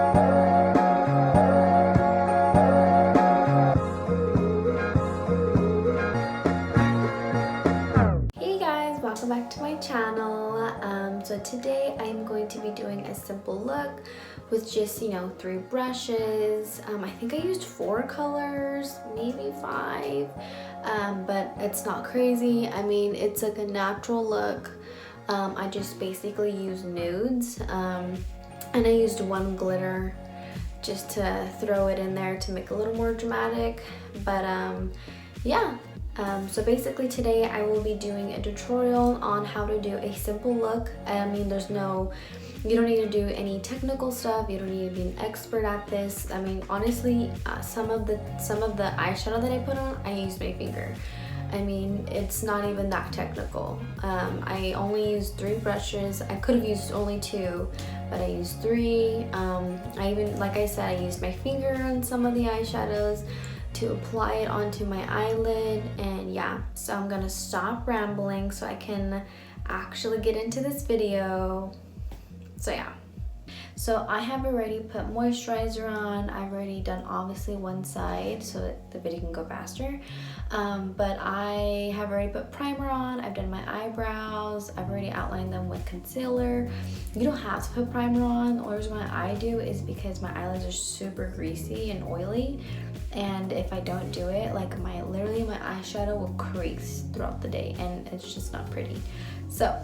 Hey guys, welcome back to my channel. So today I'm going to be doing a simple look with just, 3 brushes. I think I used 4 colors, maybe 5, but it's not crazy. I mean, it's like a natural look. I just basically use nudes, and I used 1 glitter just to throw it in there to make it a little more dramatic. But yeah. So basically today I will be doing a tutorial on how to do a simple look. I mean, you don't need to do any technical stuff. You don't need to be an expert at this. I mean, honestly, some of the eyeshadow that I put on, I used my finger. I mean, it's not even that technical. I only used 3 brushes. I could have used only 2, but I used 3. Like I said, I used my finger on some of the eyeshadows to apply it onto my eyelid. And yeah, so I'm gonna stop rambling so I can actually get into this video. So yeah, so I have already put moisturizer on. I've already done obviously one side so that the video can go faster, but I have already put primer on. I've done my eyebrows. I've already outlined them with concealer. You don't have to put primer on. The only reason why I do is because my eyelids are super greasy and oily, and if I don't do it, like literally my eyeshadow will crease throughout the day and it's just not pretty. So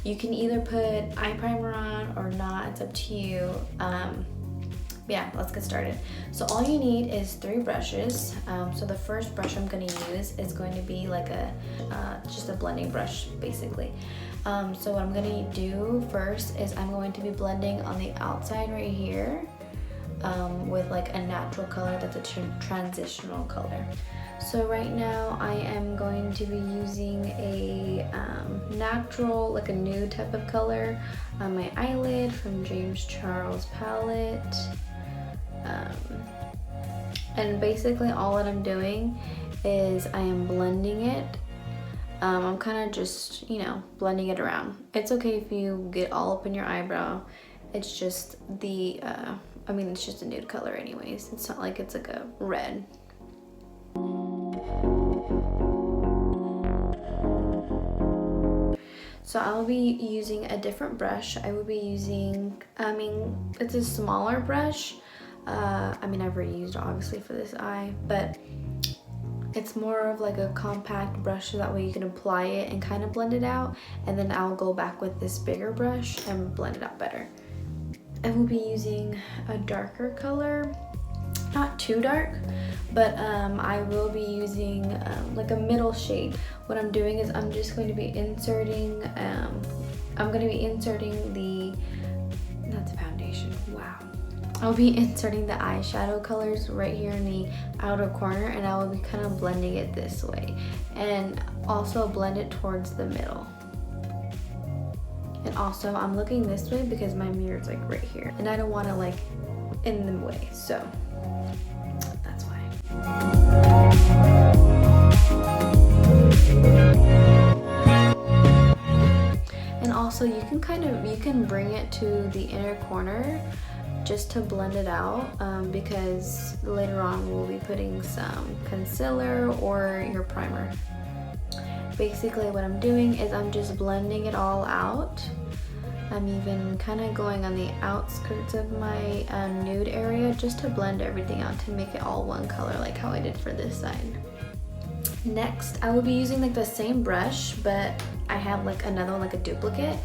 you can either put eye primer on or not, it's up to you. Yeah, let's get started. So all you need is 3 brushes. So the first brush I'm going to use is going to be like just a blending brush basically. So what I'm going to do first is I'm going to be blending on the outside right here with like a natural color that's a transitional color. So right now I am going to be using a natural, like a nude type of color on my eyelid from James Charles palette. And basically all that I'm doing is I am blending it. I'm kind of just, blending it around. It's okay if you get all up in your eyebrow. It's just it's just a nude color anyways. It's not like it's like a red. So I'll be using a different brush. I will be using, it's a smaller brush. I've already used it obviously for this eye, but it's more of like a compact brush so that way you can apply it and kind of blend it out. And then I'll go back with this bigger brush and blend it out better. I will be using a darker color, not too dark, but I will be using like a middle shade. What I'm doing is I'm just going to be inserting, that's foundation, wow. I'll be inserting the eyeshadow colors right here in the outer corner, and I will be kind of blending it this way and also blend it towards the middle. And also I'm looking this way because my mirror is like right here and I don't want to like in the way, so that's why. And also you can bring it to the inner corner just to blend it out, because later on we'll be putting some concealer or your primer. Basically what I'm doing is I'm just blending it all out. I'm even kind of going on the outskirts of my nude area just to blend everything out to make it all one color like how I did for this side. Next, I will be using like the same brush, but I have like another one, like a duplicate,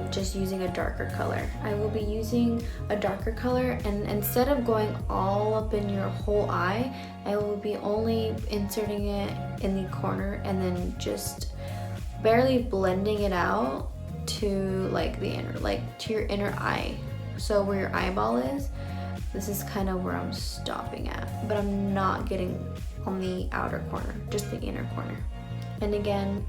just using a darker color. I will be using a darker color, and instead of going all up in your whole eye, I will be only inserting it in the corner and then just barely blending it out to like the inner, like to your inner eye. So where your eyeball is, this is kind of where I'm stopping at, but I'm not getting on the outer corner, just the inner corner. And again,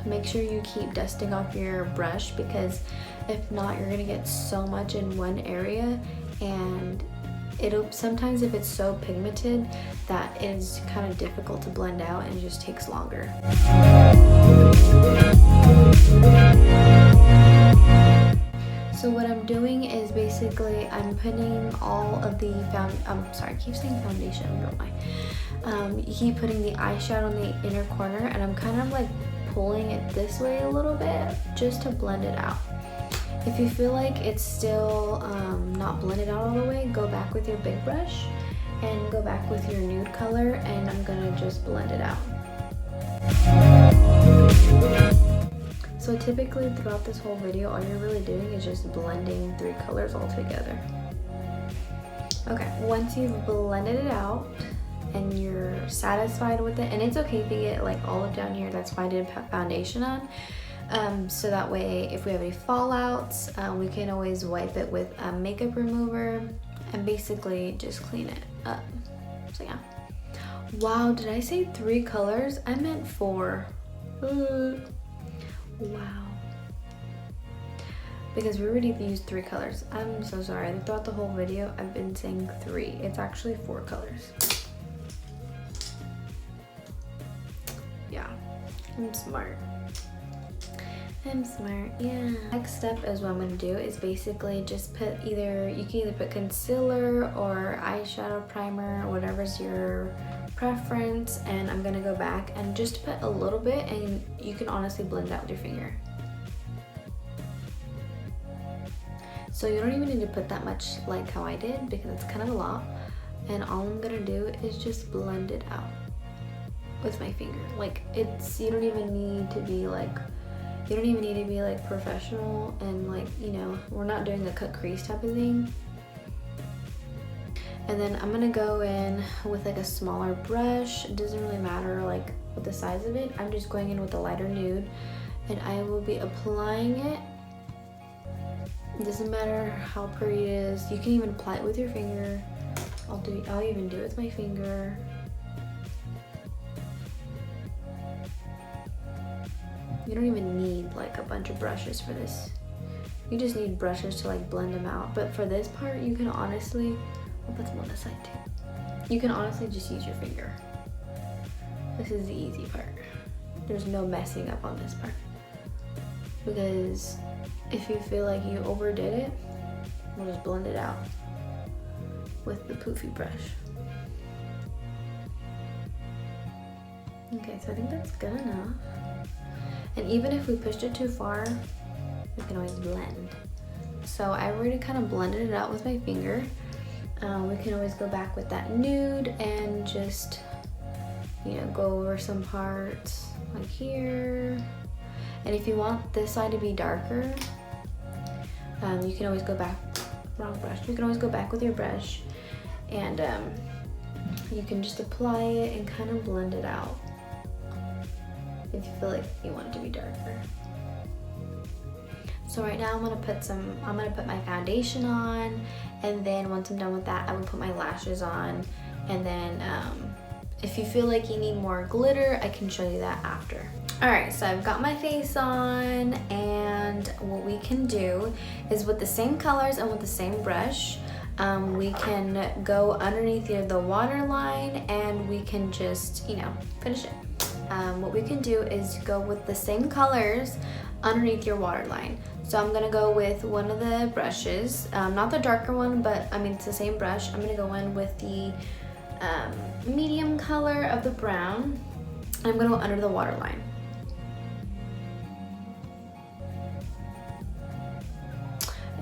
make sure you keep dusting off your brush, because if not, you're gonna get so much in one area, and sometimes if it's so pigmented that it is kind of difficult to blend out and it just takes longer. So what I'm doing is basically I'm putting all of the I keep saying foundation, I don't know why. You keep putting the eyeshadow in the inner corner, and I'm kind of like pulling it this way a little bit just to blend it out. If you feel like it's still not blended out all the way, go back with your big brush and go back with your nude color, and I'm gonna just blend it out. So typically throughout this whole video, all you're really doing is just blending 3 colors all together. Okay, once you've blended it out and you're satisfied with it, and it's okay if you get like olive down here, that's why I did put foundation on. So that way, if we have any fallouts, we can always wipe it with a makeup remover and basically just clean it up. So yeah. Wow, did I say 3 colors? I meant 4. Wow. Because we already used 3 colors. I'm so sorry. Throughout the whole video, I've been saying 3. It's actually 4 colors. Yeah, I'm smart. I'm smart, yeah. Next step is what I'm gonna do is basically just put you can either put concealer or eyeshadow primer, whatever's your preference, and I'm gonna go back and just put a little bit, and you can honestly blend it out with your finger. So you don't even need to put that much like how I did, because it's kind of a lot, and all I'm gonna do is just blend it out with my finger. Like you don't even need to be like professional, and like, you know, we're not doing a cut crease type of thing. And then I'm gonna go in with like a smaller brush. It doesn't really matter like with the size of it. I'm just going in with a lighter nude, and I will be applying it. It doesn't matter how pretty it is. You can even apply it with your finger. I'll even do it with my finger. You don't even need like a bunch of brushes for this. You just need brushes to like blend them out. But for this part, you can honestly, I'll put them on this side too. You can honestly just use your finger. This is the easy part. There's no messing up on this part. Because if you feel like you overdid it, we'll just blend it out with the poofy brush. Okay, so I think that's good enough. And even if we pushed it too far, we can always blend. So I already kind of blended it out with my finger. We can always go back with that nude and just, you know, go over some parts like here. And if you want this side to be darker, you can always go back, wrong brush. You can always go back with your brush, and you can just apply it and kind of blend it out if you feel like you want it to be darker. So right now I'm gonna put my foundation on, and then once I'm done with that, I will put my lashes on, and then if you feel like you need more glitter, I can show you that after. All right, so I've got my face on, and what we can do is with the same colors and with the same brush, we can go underneath the waterline, and we can just, you know, finish it. What we can do is go with the same colors underneath your waterline. So I'm gonna go with one of the brushes, not the darker one, but I mean it's the same brush. I'm gonna go in with the medium color of the brown, and I'm gonna go under the waterline.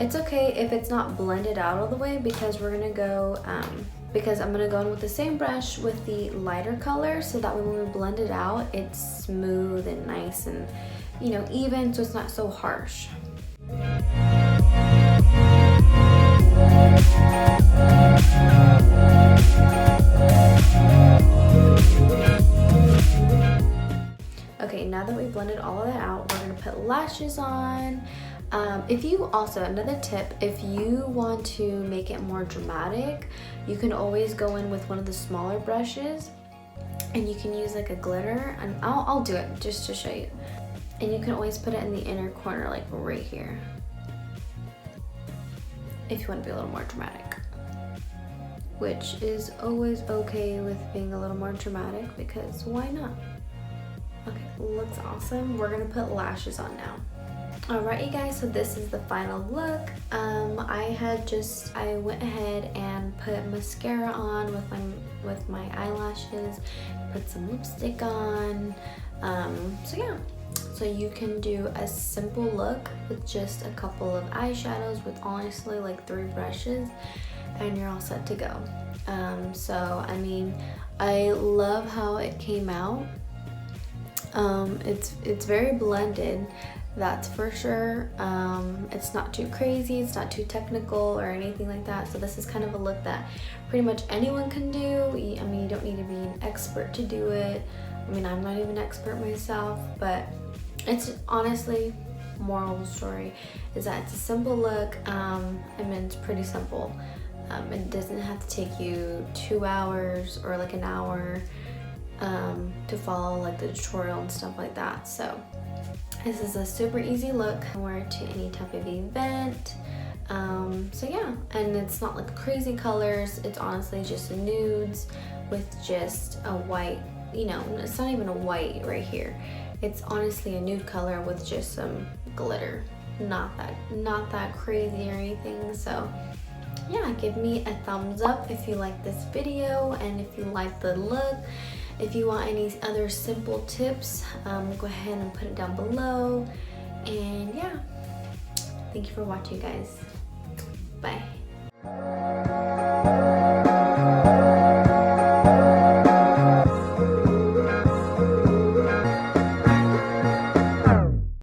It's okay if it's not blended out all the way, because we're gonna go because I'm gonna go in with the same brush with the lighter color, so that when we blend it out, it's smooth and nice and, you know, even, so it's not so harsh. Okay, now that we blended all of that out, we're gonna put lashes on. If you also, another tip, if you want to make it more dramatic, you can always go in with one of the smaller brushes, and you can use like a glitter, and I'll do it just to show you. And you can always put it in the inner corner, like right here, if you want to be a little more dramatic, which is always okay with being a little more dramatic, because why not? Okay, looks awesome. We're gonna put lashes on now. Alright you guys, so this is the final look. I went ahead and put mascara on with my eyelashes, put some lipstick on. So yeah, so you can do a simple look with just a couple of eyeshadows with honestly like 3 brushes and you're all set to go. So I mean, I love how it came out. It's very blended, that's for sure. It's not too crazy, it's not too technical or anything like that. So this is kind of a look that pretty much anyone can do. I mean, you don't need to be an expert to do it. I mean, I'm not even an expert myself, but it's honestly, moral of the story is that it's a simple look. I mean, it's pretty simple. It doesn't have to take you 2 hours or like an hour to follow like the tutorial and stuff like that. So this is a super easy look. Wear it to any type of event. So yeah, and it's not like crazy colors. It's honestly just nudes with just a white, you know, it's not even a white right here. It's honestly a nude color with just some glitter. Not that crazy or anything. So yeah, give me a thumbs up if you like this video and if you like the look. If you want any other simple tips, go ahead and put it down below. And yeah, thank you for watching, guys. Bye.